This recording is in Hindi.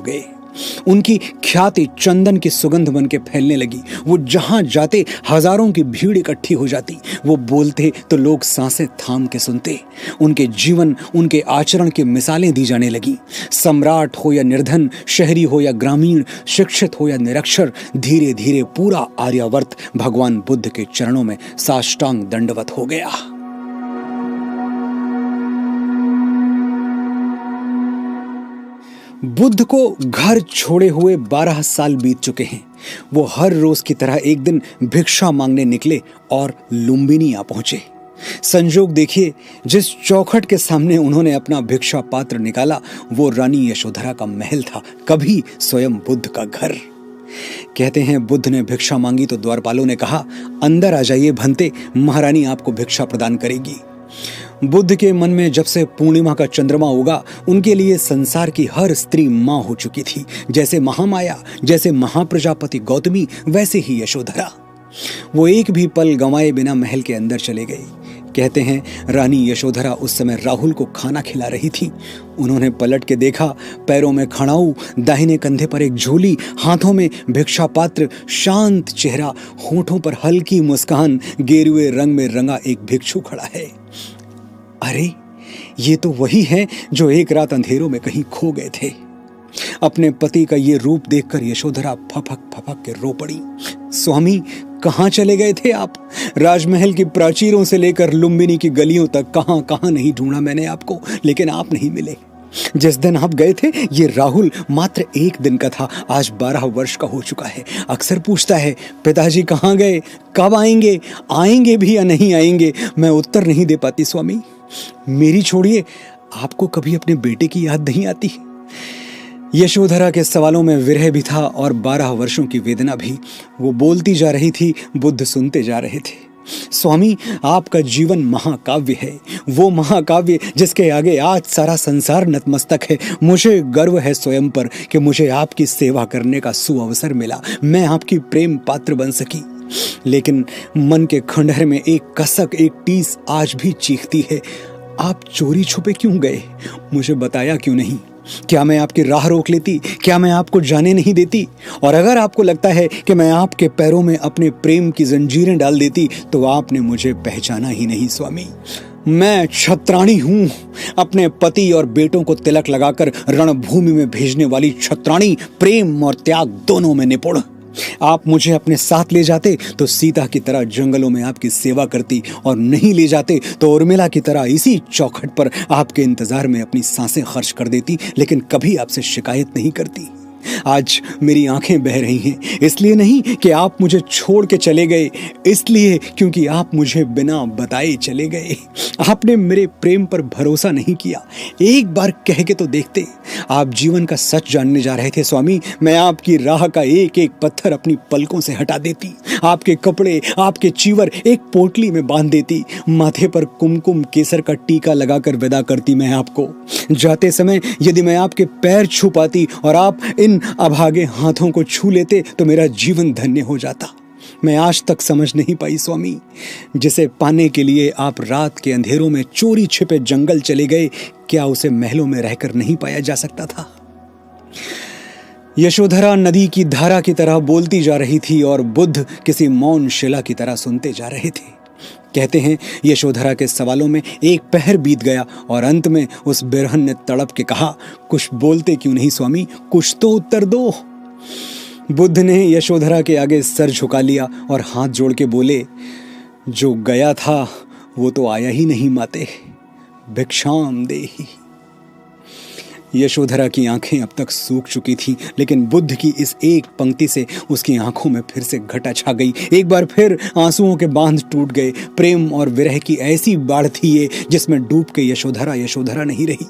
गए। उनकी ख्याति चंदन की सुगंध बन के फैलने लगी। वो जहां जाते हजारों की भीड़ इकट्ठी हो जाती। वो बोलते तो लोग सांसें थाम के सुनते। उनके जीवन, उनके आचरण की मिसालें दी जाने लगी। सम्राट हो या निर्धन, शहरी हो या ग्रामीण, शिक्षित हो या निरक्षर, धीरे धीरे पूरा आर्यावर्त भगवान बुद्ध के चरणों में साष्टांग दंडवत हो गया। बुद्ध को घर छोड़े हुए 12 साल बीत चुके हैं। वो हर रोज की तरह एक दिन भिक्षा मांगने निकले और लुम्बिनी आ पहुंचे। संजोग देखिए, जिस चौखट के सामने उन्होंने अपना भिक्षा पात्र निकाला वो रानी यशोधरा का महल था, कभी स्वयं बुद्ध का घर। कहते हैं बुद्ध ने भिक्षा मांगी तो द्वारपालों ने कहा, अंदर आ जाइए भंते, महारानी आपको भिक्षा प्रदान करेगी। बुद्ध के मन में जब से पूर्णिमा का चंद्रमा उगा, उनके लिए संसार की हर स्त्री मां हो चुकी थी। जैसे महामाया, जैसे महाप्रजापति गौतमी, वैसे ही यशोधरा। वो एक भी पल गंवाए बिना महल के अंदर चले गई। कहते हैं रानी यशोधरा उस समय राहुल को खाना खिला रही थी। उन्होंने पलट के देखा, पैरों में खड़ाऊ, दाहिने कंधे पर एक झोली, हाथों में भिक्षा पात्र, शांत चेहरा, होठों पर हल्की मुस्कान, गेरुए रंग में रंगा एक भिक्षु खड़ा है। अरे, ये तो वही है जो एक रात अंधेरों में कहीं खो गए थे। अपने पति का ये रूप देखकर यशोधरा फपक फपक के रो पड़ी। स्वामी, कहां चले गए थे आप? राजमहल की प्राचीरों से लेकर लुम्बिनी की गलियों तक कहां कहां नहीं ढूंढा मैंने आपको, लेकिन आप नहीं मिले। जिस दिन आप गए थे ये राहुल मात्र एक दिन का था, आज 12 वर्ष का हो चुका है। अक्सर पूछता है, पिताजी कहाँ गए, कब आएंगे, आएंगे भी या नहीं आएंगे। मैं उत्तर नहीं दे पाती स्वामी। मेरी छोड़िए, आपको कभी अपने बेटे की याद नहीं आती? यशोधरा के सवालों में विरह भी था और 12 वर्षों की वेदना भी। वो बोलती जा रही थी, बुद्ध सुनते जा रहे थे। स्वामी, आपका जीवन महाकाव्य है, वो महाकाव्य जिसके आगे आज सारा संसार नतमस्तक है। मुझे गर्व है स्वयं पर कि मुझे आपकी सेवा करने का सुअवसर मिला, मैं आपकी प्रेम पात्र बन सकी। लेकिन मन के खंडहर में एक कसक, एक टीस आज भी चीखती है, आप चोरी छुपे क्यों गए? मुझे बताया क्यों नहीं? क्या मैं आपकी राह रोक लेती? क्या मैं आपको जाने नहीं देती? और अगर आपको लगता है कि मैं आपके पैरों में अपने प्रेम की जंजीरें डाल देती तो आपने मुझे पहचाना ही नहीं स्वामी। मैं छत्राणी हूं, अपने पति और बेटों को तिलक लगाकर रणभूमि में भेजने वाली छत्राणी, प्रेम और त्याग दोनों में निपुण। आप मुझे अपने साथ ले जाते तो सीता की तरह जंगलों में आपकी सेवा करती, और नहीं ले जाते तो उर्मिला की तरह इसी चौखट पर आपके इंतजार में अपनी सांसें खर्च कर देती, लेकिन कभी आपसे शिकायत नहीं करती। आज मेरी आंखें बह रही हैं, इसलिए नहीं कि आप मुझे छोड़ के चले गए, इसलिए क्योंकि आप मुझे बिना बताए चले गए। आपने मेरे प्रेम पर भरोसा नहीं किया। एक बार कह के तो देखते। आप जीवन का सच जानने जा रहे थे स्वामी। मैं आपकी राह का एक एक पत्थर अपनी पलकों से हटा देती, आपके कपड़े, आपके चीवर एक पोटली में बांध देती, माथे पर कुमकुम केसर का टीका लगाकर विदा करती मैं आपको। जाते समय यदि मैं आपके पैर छू पाती और आप इन अभागे हाथों को छू लेते तो मेरा जीवन धन्य हो जाता। मैं आज तक समझ नहीं पाई स्वामी, जिसे पाने के लिए आप रात के अंधेरों में चोरी छिपे जंगल चले गए, क्या उसे महलों में रहकर नहीं पाया जा सकता था? यशोधरा नदी की धारा की तरह बोलती जा रही थी और बुद्ध किसी मौन शिला की तरह सुनते जा रहे थे। कहते हैं यशोधरा के सवालों में एक पहर बीत गया और अंत में उस बिरहन ने तड़प के कहा, कुछ बोलते क्यों नहीं स्वामी, कुछ तो उत्तर दो। बुद्ध ने यशोधरा के आगे सर झुका लिया और हाथ जोड़ के बोले, जो गया था वो तो आया ही नहीं माते, भिक्षाम देहि। यशोधरा की आंखें अब तक सूख चुकी थीं, लेकिन बुद्ध की इस एक पंक्ति से उसकी आंखों में फिर से घटा छा गई। एक बार फिर आंसुओं के बांध टूट गए। प्रेम और विरह की ऐसी बाढ़ थी ये, जिसमें डूब के यशोधरा यशोधरा नहीं रही।